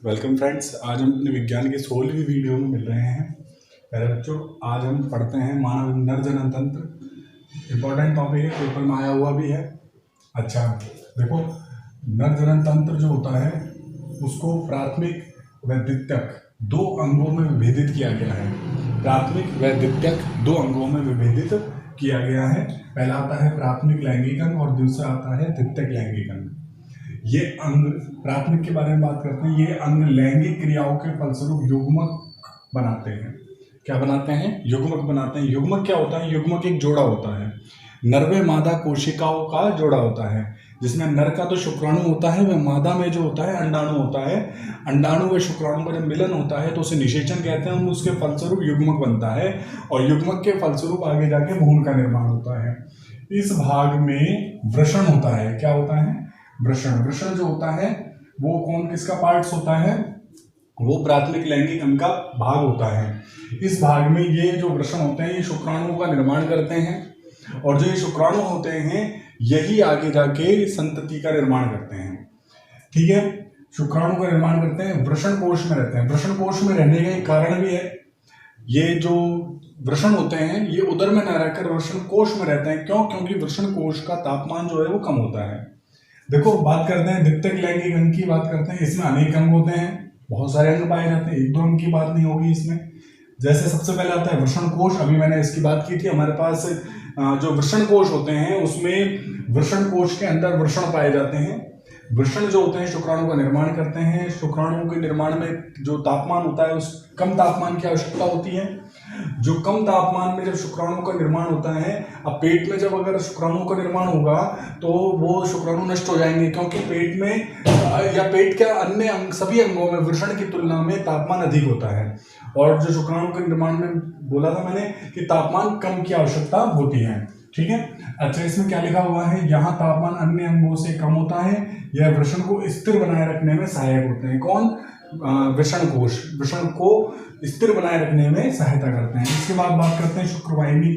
Welcome friends. आज हम अपने विज्ञान की 16वीं वीडियो में मिल रहे हैं। पहले बच्चों, आज हम पढ़ते हैं मानव नर जनन तंत्र। इम्पोर्टेंट टॉपिक है, पेपर में आया हुआ भी है। अच्छा देखो, नर जनन तंत्र जो होता है उसको प्राथमिक व द्वितीयक दो अंगों में विभेदित किया गया है। प्राथमिक व द्वितीयक दो अंगों में विभेदित किया गया है। पहला आता है प्राथमिक लैंगिक अंग और दूसरा आता है द्वितीयक लैंगिक अंग। ये अंग, प्राथमिक के बारे में बात करते हैं, ये अंग लैंगिक क्रियाओं के फलस्वरूप युग्मक बनाते हैं। क्या बनाते हैं? युग्मक बनाते हैं। युग्मक क्या होता है? युग्मक एक जोड़ा होता है, नर व मादा कोशिकाओं का जोड़ा होता है, जिसमें नर का तो शुक्राणु होता है, वह मादा में जो होता है अंडाणु होता है। अंडाणु व शुक्राणु का जब मिलन होता है तो उसे निषेचन कहते हैं। उसके फलस्वरूप युग्मक बनता है और युग्मक के फलस्वरूप आगे जाके भ्रूण का निर्माण होता है। इस भाग में वृषण होता है। क्या होता है? वृषण। वृषण जो होता है वो कौन किसका पार्ट्स होता है? वो प्राथमिक लैंगिक अंग का भाग होता है। इस भाग में ये जो वृषण होते हैं ये शुक्राणुओं का निर्माण करते हैं और जो ये शुक्राणु होते हैं यही आगे जाके संतति का निर्माण करते हैं। ठीक है, शुक्राणु का निर्माण करते हैं, वृषण कोश में रहते हैं। वृषण कोश में रहने का एक कारण भी है। ये जो वृषण होते हैं ये उदर में न रहकर वृषण कोश में रहते हैं। क्यों? क्योंकि वृषण कोश का तापमान जो है वो कम होता है। देखो, बात करते हैं द्वितीयक लैंगिक अंग की बात करते हैं। इसमें अनेक अंग होते हैं, बहुत सारे अंग पाए जाते हैं, एक दो अंग की बात नहीं होगी इसमें। जैसे सबसे पहले आता है वृषण कोश। अभी मैंने इसकी बात की थी। हमारे पास जो वृषण कोश होते हैं उसमें वृषण कोश के अंदर वृषण पाए जाते हैं। वृषण जो होते हैं शुक्राणु का निर्माण करते हैं। शुक्राणु के निर्माण में जो तापमान होता है उस कम तापमान की आवश्यकता होती है। जो कम तापमान में जब शुक्राणु का निर्माण होता है, अब पेट में जब अगर शुक्राणु का निर्माण होगा तो वो शुक्राणु नष्ट हो जाएंगे, क्योंकि पेट में या पेट के अन्य अंग, सभी अंगों में वृषण की तुलना में तापमान अधिक होता है। और जो शुक्राणु के निर्माण में बोला था मैंने कि तापमान कम की आवश्यकता होती है। ठीक है। अच्छा, इसमें क्या लिखा हुआ है? यहाँ तापमान अन्य अंगों से कम होता है। यह वृषण को स्थिर बनाए रखने में सहायक होते हैं। कौन? वृषण कोश वृषण को स्थिर बनाए रखने में सहायता करते हैं। इसके बाद बात करते हैं शुक्रवाहिनी।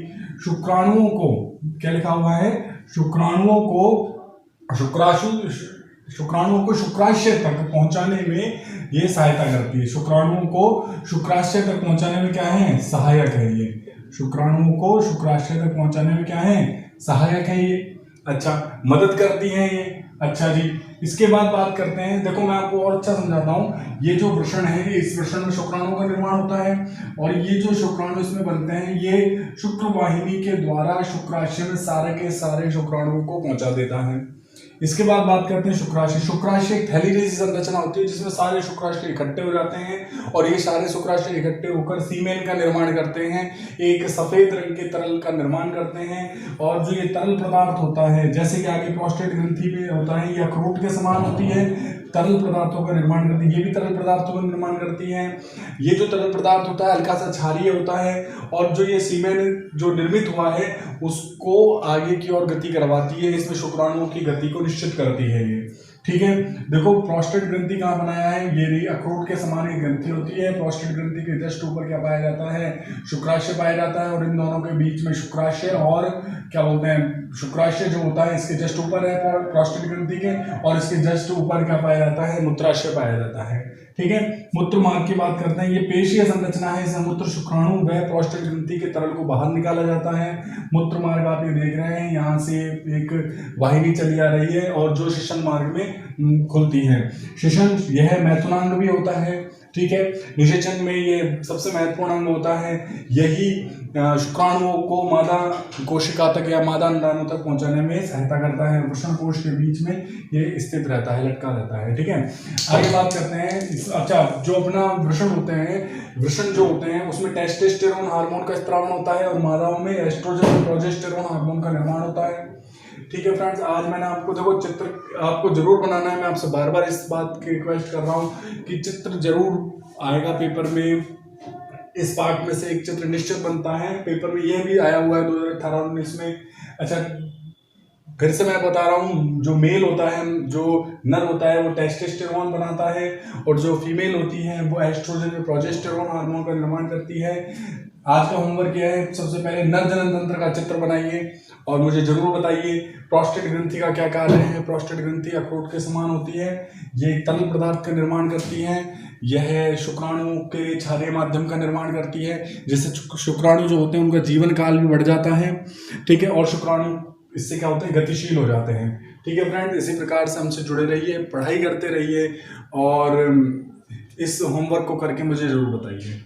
शुक्राणुओं को क्या लिखा हुआ है? शुक्राणुओं को शुक्राशय तक पहुंचाने में ये सहायता करती है। शुक्राणुओं को शुक्राशय तक पहुंचाने में क्या है? सहायक है ये। शुक्राणुओं को शुक्राशय तक पहुंचाने में क्या है? सहायक है ये। अच्छा, मदद करती है ये। अच्छा जी, इसके बाद बात करते हैं। देखो, मैं आपको और अच्छा समझाता हूँ। ये जो वृषण है, इस वृषण में शुक्राणु का निर्माण होता है और ये जो शुक्राणु इसमें बनते हैं ये शुक्रवाहिनी के द्वारा शुक्राशय में सारे के सारे शुक्राणुओं को पहुंचा देता है। इसके बाद बात करते हैं शुक्राशय। शुक्राशय एक थैली जैसी संरचना होती है जिसमें सारे शुक्राशय इकट्ठे हो जाते हैं और ये सारे शुक्राशय इकट्ठे होकर सीमेन का निर्माण करते हैं, एक सफेद रंग के तरल का निर्माण करते हैं। और जो ये तरल पदार्थ होता है, जैसे कि आगे प्रोस्टेट ग्रंथि में होता है, ये अखरोट के समान होती है, तरल पदार्थों का निर्माण करती है। ये भी तरल पदार्थों का निर्माण करती है। ये जो तरल पदार्थ होता है हल्का सा क्षारीय होता है और जो ये सीमेन जो निर्मित हुआ है उसको आगे की ओर गति करवाती है। इसमें शुक्राणुओं की गति को निश्चित करती है ये। ठीक है। देखो, प्रोस्टेट ग्रंथि कहाँ बनाया है? ये रही, अखरोट के समान एक ग्रंथि होती है। प्रोस्टेट ग्रंथि के जस्ट ऊपर क्या पाया जाता है? शुक्राशय पाया जाता है और इन दोनों के बीच में शुक्राशय और क्या बोलते हैं, शुक्राशय जो होता है इसके जस्ट ऊपर है प्रोस्टेट ग्रंथि के, और इसके जस्ट ऊपर क्या पाया जाता है? मूत्राशय पाया जाता है। ठीक है। मूत्र मार्ग की बात करते हैं। ये पेशीय संरचना है। इसमें मूत्र शुक्राणु व प्रोस्टेट ग्रंथि के तरल को बाहर निकाला जाता है। मूत्र मार्ग आप ये देख रहे हैं, यहाँ से एक वाहिनी चली आ रही है और जो शिशन मार्ग में खुलती है। शिशन यह मैथुनांग भी होता है। ठीक है। निषेचन में ये सबसे महत्वपूर्ण अंग होता है। यही शुक्राणुओं को मादा कोशिका तक या मादा अंडाणु तक पहुंचाने में सहायता करता है। वृषण कोश के बीच में ये स्थित रहता है, लटका रहता है। ठीक है। आगे बात करते हैं। अच्छा, जो अपना वृषण होते हैं, वृषण जो होते हैं उसमें टेस्टोस्टेरोन हार्मोन का स्त्रावण होता है और मादाओं में एस्ट्रोजन और प्रोजेस्टेरोन हार्मोन का निर्माण होता है। ठीक है फ्रेंड्स, आज मैंने आपको, देखो, चित्र आपको जरूर बनाना है। मैं आपसे बार बार इस बात की रिक्वेस्ट कर रहा हूँ कि चित्र जरूर आएगा पेपर में। इस पार्ट में से एक चित्र निश्चित बनता है। पेपर में यह भी आया हुआ है 2018-19 में। अच्छा, फिर से मैं बता रहा हूँ, जो मेल होता है, जो नर होता है, वो टेस्टोस्टेरोन बनाता है, और जो फीमेल होती है वो एस्ट्रोजन और प्रोजेस्टेरोन हार्मोन का निर्माण करती है। आज का होमवर्क क्या है, सबसे पहले नर जनन तंत्र का चित्र बनाइए और मुझे जरूर बताइए प्रोस्टेट ग्रंथि का क्या कार्य है। प्रोस्टेट ग्रंथि अखरोट के समान होती है, ये एक तरल पदार्थ का निर्माण करती है। यह शुक्राणु के क्षारीय माध्यम का निर्माण करती है, जिससे शुक्राणु जो होते हैं उनका जीवन काल भी बढ़ जाता है। ठीक है, और शुक्राणु इससे क्या होते हैं, गतिशील हो जाते हैं। ठीक है फ्रेंड, इसी प्रकार से हमसे जुड़े रहिए, पढ़ाई करते रहिए और इस होमवर्क को करके मुझे जरूर बताइए।